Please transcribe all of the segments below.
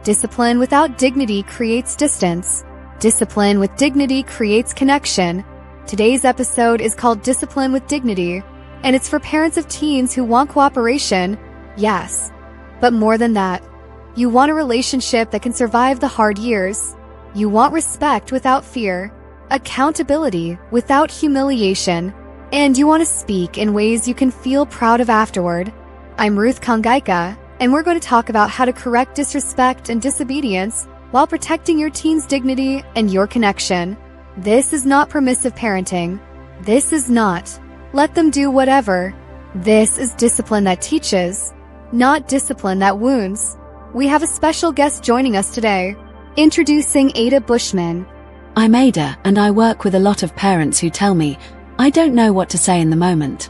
Discipline without dignity creates distance. Discipline with dignity creates connection. Today's episode is called Discipline with Dignity, and it's for parents of teens who want cooperation, yes. But more than that, you want a relationship that can survive the hard years. You want respect without fear, accountability without humiliation, and you want to speak in ways you can feel proud of afterward. I'm Ruth Kongaika, and we're going to talk about how to correct disrespect and disobedience while protecting your teen's dignity and your connection. This is not permissive parenting. This is not let them do whatever. This is discipline that teaches, not discipline that wounds. We have a special guest joining us today. Introducing Ada Bushman. I'm Ada, and I work with a lot of parents who tell me, I don't know what to say in the moment.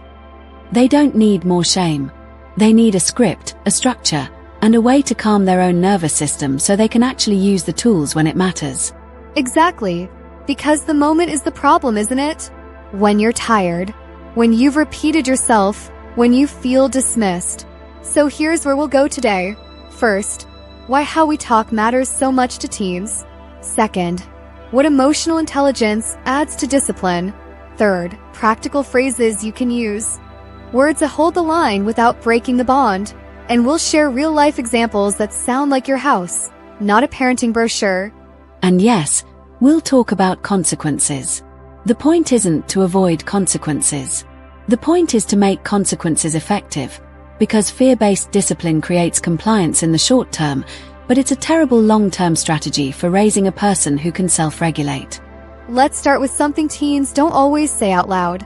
They don't need more shame. They need a script, a structure, and a way to calm their own nervous system so they can actually use the tools when it matters. Exactly. Because the moment is the problem, isn't it? When you're tired, when you've repeated yourself, when you feel dismissed. So here's where we'll go today. First, why how we talk matters so much to teens. Second, what emotional intelligence adds to discipline. Third, practical phrases you can use. Words that hold the line without breaking the bond. And we'll share real-life examples that sound like your house, not a parenting brochure. And yes, we'll talk about consequences. The point isn't to avoid consequences. The point is to make consequences effective, because fear-based discipline creates compliance in the short term, but it's a terrible long-term strategy for raising a person who can self-regulate. Let's start with something teens don't always say out loud.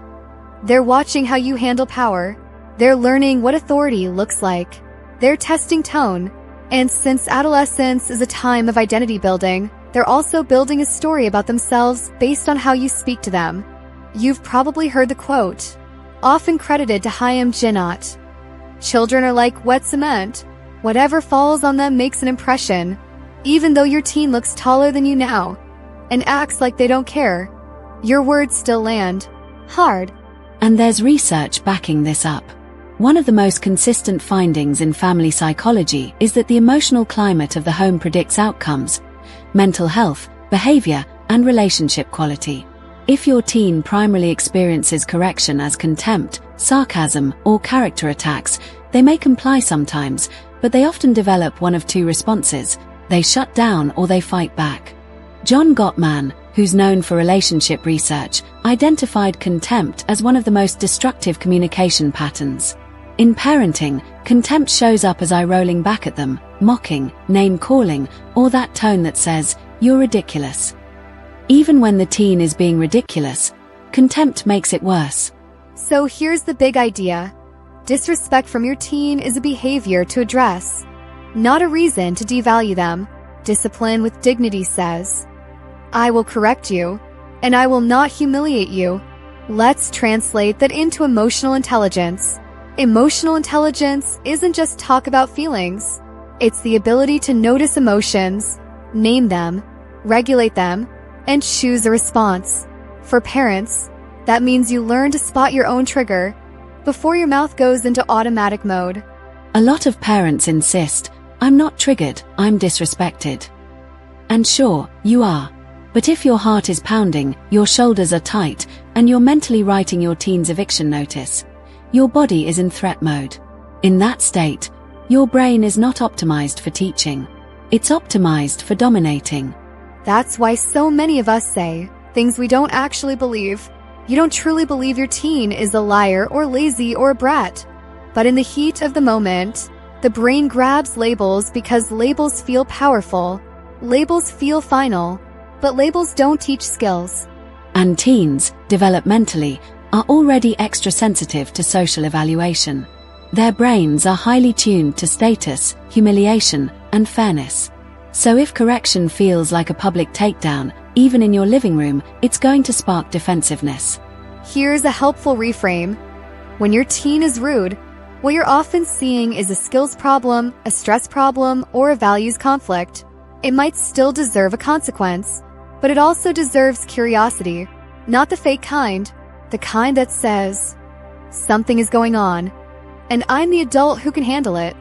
They're watching how you handle power. They're learning what authority looks like. They're testing tone. And since adolescence is a time of identity building, they're also building a story about themselves based on how you speak to them. You've probably heard the quote, often credited to Chaim Jinnot. Children are like wet cement. Whatever falls on them makes an impression, even though your teen looks taller than you now and acts like they don't care. Your words still land hard. And there's research backing this up. One of the most consistent findings in family psychology is that the emotional climate of the home predicts outcomes, mental health, behavior, and relationship quality. If your teen primarily experiences correction as contempt, sarcasm, or character attacks, they may comply sometimes, but they often develop one of two responses: they shut down or they fight back. John Gottman, who's known for relationship research, identified contempt as one of the most destructive communication patterns. In parenting, contempt shows up as eye rolling back at them, mocking, name-calling, or that tone that says, "You're ridiculous." Even when the teen is being ridiculous, contempt makes it worse. So here's the big idea. Disrespect from your teen is a behavior to address, not a reason to devalue them. Discipline with dignity says, I will correct you, and I will not humiliate you. Let's translate that into emotional intelligence. Emotional intelligence isn't just talk about feelings. It's the ability to notice emotions, name them, regulate them, and choose a response. For parents, that means you learn to spot your own trigger before your mouth goes into automatic mode. A lot of parents insist, I'm not triggered, I'm disrespected. And sure, you are. But if your heart is pounding, your shoulders are tight, and you're mentally writing your teen's eviction notice, your body is in threat mode. In that state, your brain is not optimized for teaching. It's optimized for dominating. That's why so many of us say things we don't actually believe. You don't truly believe your teen is a liar or lazy or a brat. But in the heat of the moment, the brain grabs labels because labels feel powerful. Labels feel final. But labels don't teach skills. And teens, developmentally, are already extra sensitive to social evaluation. Their brains are highly tuned to status, humiliation, and fairness. So if correction feels like a public takedown, even in your living room, it's going to spark defensiveness. Here's a helpful reframe. When your teen is rude, what you're often seeing is a skills problem, a stress problem, or a values conflict. It might still deserve a consequence, but it also deserves curiosity. Not the fake kind, the kind that says, something is going on, and I'm the adult who can handle it.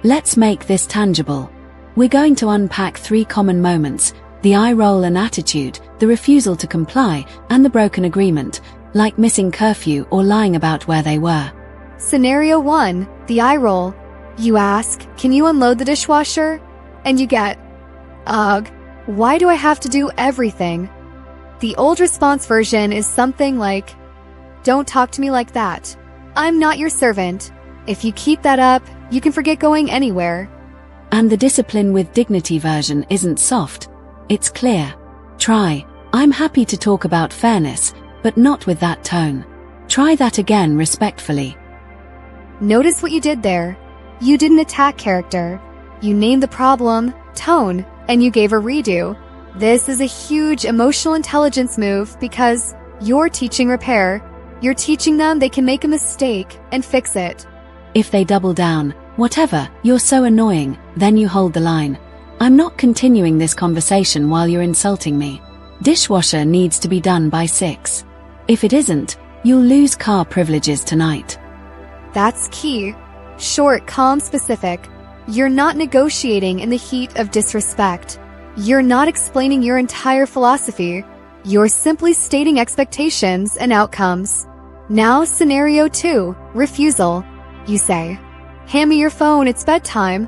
Let's make this tangible. We're going to unpack 3 common moments: the eye roll and attitude, the refusal to comply, and the broken agreement, like missing curfew or lying about where they were. Scenario 1, the eye roll. You ask, "Can you unload the dishwasher?" And you get, "Ugh, why do I have to do everything?" The old response version is something like, "Don't talk to me like that. I'm not your servant. If you keep that up, you can forget going anywhere." And the discipline with dignity version isn't soft. It's clear. Try, "I'm happy to talk about fairness, but not with that tone. Try that again respectfully." Notice what you did there. You didn't attack character. You named the problem, tone, and you gave a redo. This is a huge emotional intelligence move because you're teaching repair. You're teaching them they can make a mistake and fix it. If they double down, "Whatever, you're so annoying," then you hold the line. "I'm not continuing this conversation while you're insulting me. Dishwasher needs to be done by 6. If it isn't, you'll lose car privileges tonight." That's key. Short, calm, specific. You're not negotiating in the heat of disrespect. You're not explaining your entire philosophy. You're simply stating expectations and outcomes. Now, scenario 2, refusal. You say, "Hand me your phone, it's bedtime."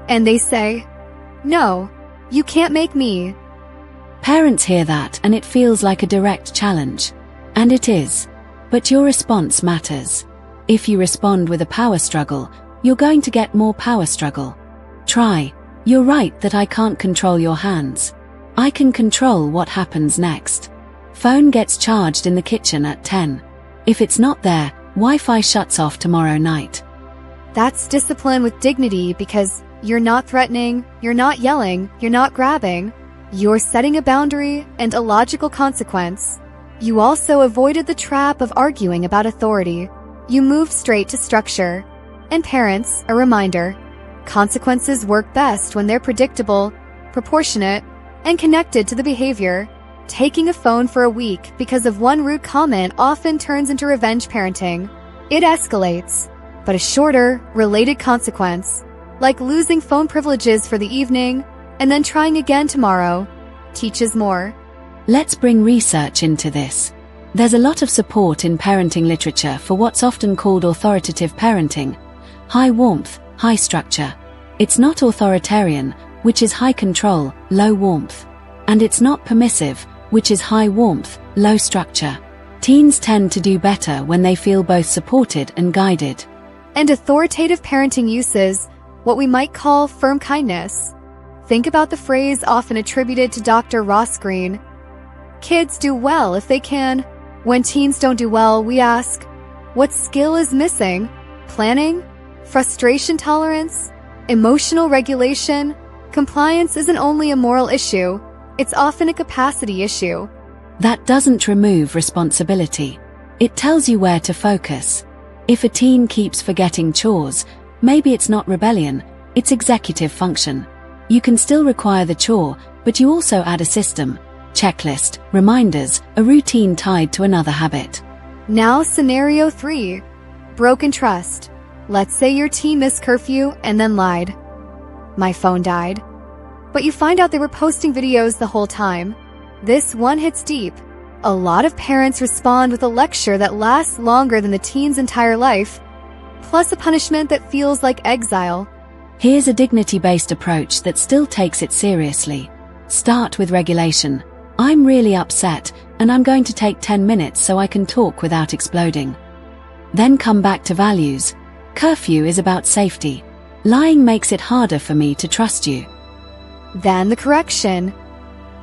And they say, "No, you can't make me." Parents hear that and it feels like a direct challenge. And it is. But your response matters. If you respond with a power struggle, you're going to get more power struggle. Try, "You're right that I can't control your hands. I can control what happens next. Phone gets charged in the kitchen at 10. If it's not there, Wi-Fi shuts off tomorrow night." That's discipline with dignity because you're not threatening, you're not yelling, you're not grabbing. You're setting a boundary and a logical consequence. You also avoided the trap of arguing about authority. You moved straight to structure. And parents, a reminder, consequences work best when they're predictable, proportionate, and connected to the behavior. Taking a phone for a week because of one rude comment often turns into revenge parenting. It escalates, but a shorter, related consequence, like losing phone privileges for the evening and then trying again tomorrow, teaches more. Let's bring research into this. There's a lot of support in parenting literature for what's often called authoritative parenting. High warmth, high structure. It's not authoritarian, which is high control, low warmth. And it's not permissive, which is high warmth, low structure. Teens tend to do better when they feel both supported and guided. And authoritative parenting uses what we might call firm kindness. Think about the phrase often attributed to Dr. Ross Greene. Kids do well if they can. When teens don't do well, we ask, what skill is missing? Planning? Frustration tolerance? Emotional regulation? Compliance isn't only a moral issue, it's often a capacity issue. That doesn't remove responsibility. It tells you where to focus. If a teen keeps forgetting chores, maybe it's not rebellion, it's executive function. You can still require the chore, but you also add a system, checklist, reminders, a routine tied to another habit. Now, scenario 3, broken trust. Let's say your teen missed curfew and then lied. "My phone died." But you find out they were posting videos the whole time. This one hits deep. A lot of parents respond with a lecture that lasts longer than the teen's entire life, plus a punishment that feels like exile. Here's a dignity-based approach that still takes it seriously. Start with regulation. "I'm really upset, and I'm going to take 10 minutes so I can talk without exploding." Then come back to values. Curfew is about safety. Lying makes it harder for me to trust you. Then the correction.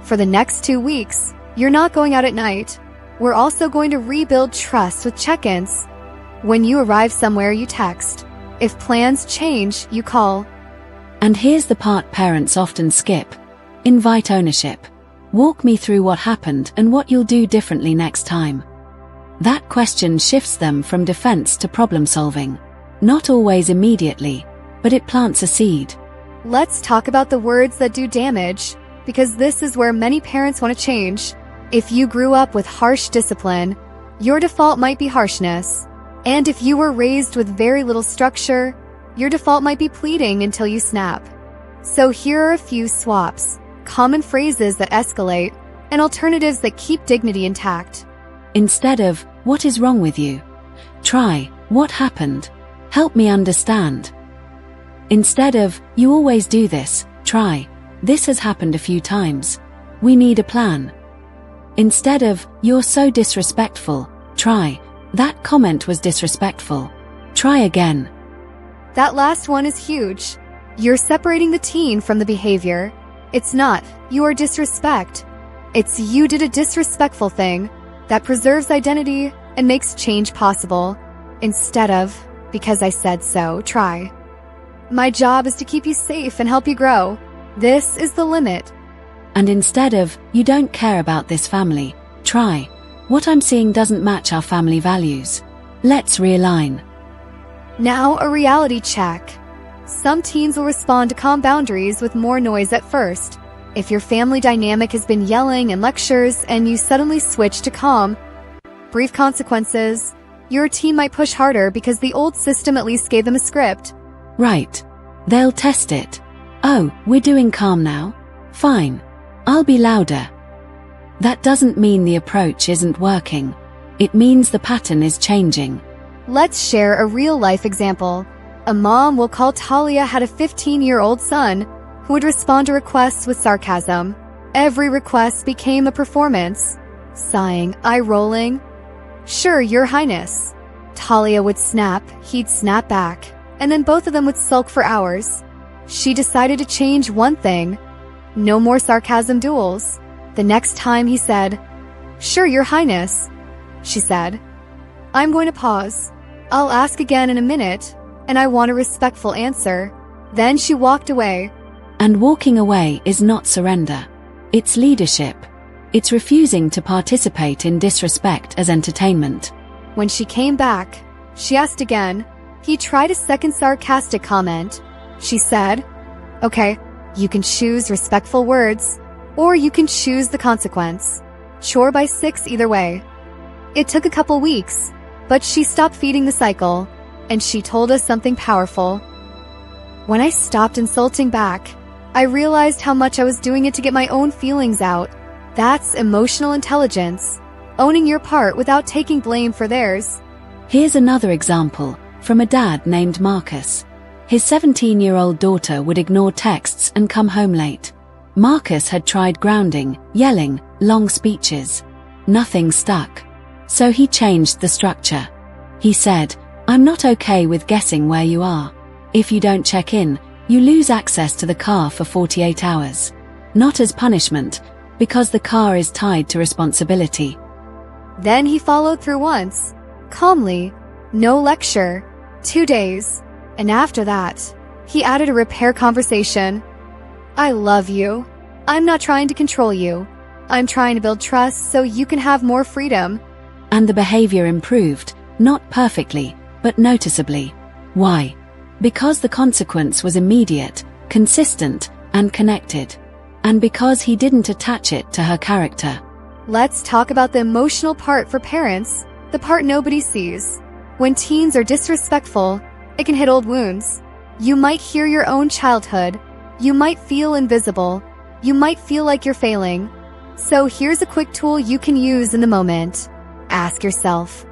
For the next 2 weeks, you're not going out at night. We're also going to rebuild trust with check-ins. When you arrive somewhere, you text. If plans change, you call. And here's the part parents often skip. Invite ownership. Walk me through what happened and what you'll do differently next time. That question shifts them from defense to problem solving. Not always immediately, but it plants a seed. Let's talk about the words that do damage, because this is where many parents want to change. If you grew up with harsh discipline, your default might be harshness. And if you were raised with very little structure, your default might be pleading until you snap. So here are a few swaps, common phrases that escalate, and alternatives that keep dignity intact. Instead of, "What is wrong with you?" try, "What happened? Help me understand." Instead of, "You always do this," try, "This has happened a few times. We need a plan." Instead of, "You're so disrespectful," try, "That comment was disrespectful. Try again." That last one is huge. You're separating the teen from the behavior. It's not, "You are disrespect." It's, "You did a disrespectful thing." That preserves identity and makes change possible. Instead of, "Because I said so," try, "My job is to keep you safe and help you grow. This is the limit." And instead of, "You don't care about this family," try, "What I'm seeing doesn't match our family values. Let's realign." Now a reality check. Some teens will respond to calm boundaries with more noise at first. If your family dynamic has been yelling and lectures and you suddenly switch to calm, brief consequences, your teen might push harder because the old system at least gave them a script. Right. They'll test it. "Oh, we're doing calm now? Fine. I'll be louder." That doesn't mean the approach isn't working. It means the pattern is changing. Let's share a real-life example. A mom we'll call Talia had a 15-year-old son who would respond to requests with sarcasm. Every request became a performance. Sighing, eye-rolling, "Sure, Your Highness." Talia would snap, he'd snap back, and then both of them would sulk for hours. She decided to change one thing. No more sarcasm duels. The next time he said, "Sure, Your Highness," she said, "I'm going to pause. I'll ask again in a minute, and I want a respectful answer." Then she walked away. And walking away is not surrender. It's leadership. It's refusing to participate in disrespect as entertainment. When she came back, she asked again. He tried a second sarcastic comment. She said, "Okay, you can choose respectful words, or you can choose the consequence. Chore by 6 either way." It took a couple weeks, but she stopped feeding the cycle, and she told us something powerful. "When I stopped insulting back, I realized how much I was doing it to get my own feelings out. That's emotional intelligence, owning your part without taking blame for theirs." Here's another example from a dad named Marcus. His 17-year-old daughter would ignore texts and come home late. Marcus had tried grounding, yelling, long speeches. Nothing stuck. So he changed the structure. He said, "I'm not okay with guessing where you are. If you don't check in, you lose access to the car for 48 hours. Not as punishment, because the car is tied to responsibility." Then he followed through once, calmly, no lecture, 2 days, and after that, he added a repair conversation. "I love you. I'm not trying to control you. I'm trying to build trust so you can have more freedom." And the behavior improved, not perfectly, but noticeably. Why? Because the consequence was immediate, consistent, and connected. And because he didn't attach it to her character. Let's talk about the emotional part for parents, the part nobody sees. When teens are disrespectful, it can hit old wounds. You might hear your own childhood. You might feel invisible. You might feel like you're failing. So here's a quick tool you can use in the moment. Ask yourself,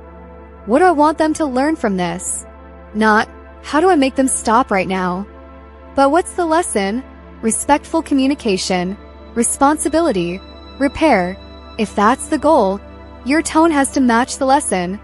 what do I want them to learn from this? Not, how do I make them stop right now? But what's the lesson? Respectful communication, responsibility, repair. If that's the goal, your tone has to match the lesson.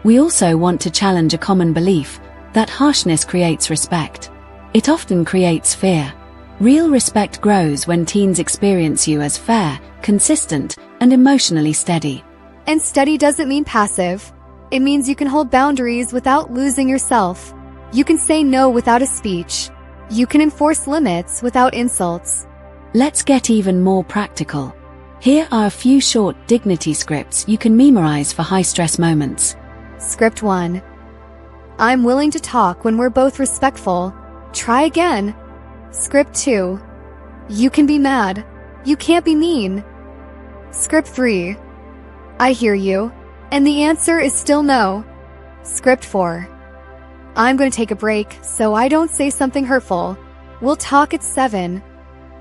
We also want to challenge a common belief that harshness creates respect. It often creates fear. Real respect grows when teens experience you as fair, consistent, and emotionally steady. And steady doesn't mean passive. It means you can hold boundaries without losing yourself. You can say no without a speech. You can enforce limits without insults. Let's get even more practical. Here are a few short dignity scripts you can memorize for high-stress moments. Script 1. I'm willing to talk when we're both respectful. Try again. Script 2. You can be mad. You can't be mean. Script 3. I hear you, and the answer is still no. Script 4. I'm going to take a break so I don't say something hurtful. We'll talk at 7.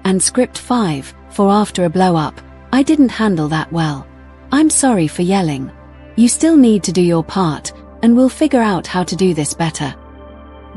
And script 5, for after a blow-up, I didn't handle that well. I'm sorry for yelling. You still need to do your part, and we'll figure out how to do this better.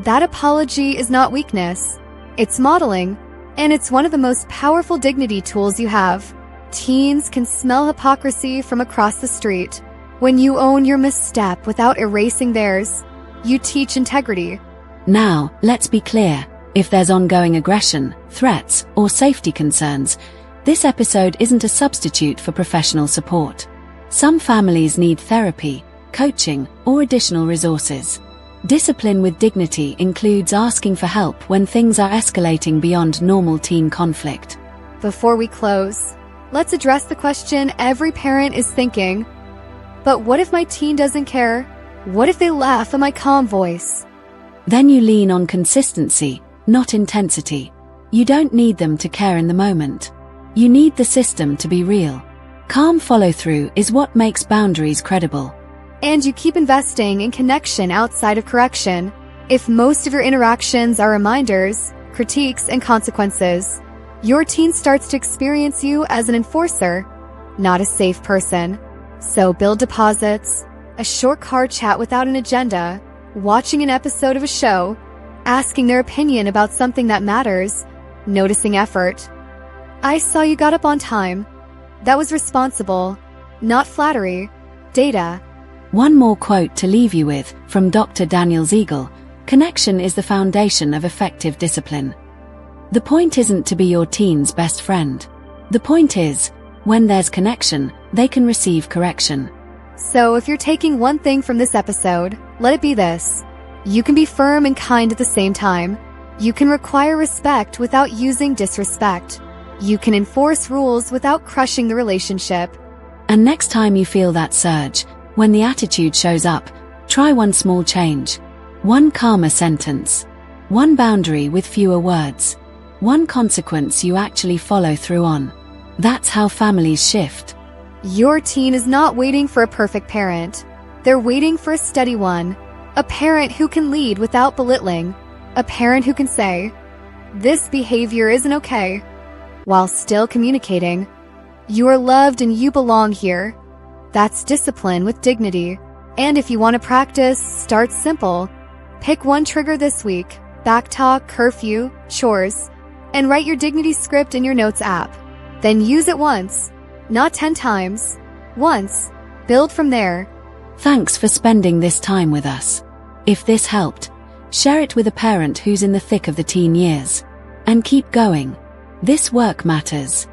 That apology is not weakness. It's modeling, and it's one of the most powerful dignity tools you have. Teens can smell hypocrisy from across the street. When you own your misstep without erasing theirs, you teach integrity. Now, let's be clear. If there's ongoing aggression, threats, or safety concerns, this episode isn't a substitute for professional support. Some families need therapy, coaching, or additional resources. Discipline with dignity includes asking for help when things are escalating beyond normal teen conflict. Before we close, let's address the question every parent is thinking. But what if my teen doesn't care? What if they laugh at my calm voice? Then you lean on consistency, not intensity. You don't need them to care in the moment. You need the system to be real. Calm follow-through is what makes boundaries credible. And you keep investing in connection outside of correction. If most of your interactions are reminders, critiques, and consequences, your teen starts to experience you as an enforcer, not a safe person. So build deposits, a short car chat without an agenda, watching an episode of a show, asking their opinion about something that matters, noticing effort. I saw you got up on time. That was responsible, not flattery, data. One more quote to leave you with, from Dr. Daniel Siegel: connection is the foundation of effective discipline. The point isn't to be your teen's best friend. The point is, when there's connection, they can receive correction. So if you're taking one thing from this episode, let it be this. You can be firm and kind at the same time. You can require respect without using disrespect. You can enforce rules without crushing the relationship. And next time you feel that surge, when the attitude shows up, try one small change. One calmer sentence. One boundary with fewer words. One consequence you actually follow through on. That's how families shift. Your teen is not waiting for a perfect parent. They're waiting for a steady one. A parent who can lead without belittling. A parent who can say, "This behavior isn't okay," while still communicating, "You are loved and you belong here." That's discipline with dignity. And if you want to practice, start simple. Pick one trigger this week: backtalk, curfew, chores, and write your dignity script in your notes app. Then use it once, not 10 times. Once. Build from there. Thanks for spending this time with us. If this helped, share it with a parent who's in the thick of the teen years. And keep going. This work matters.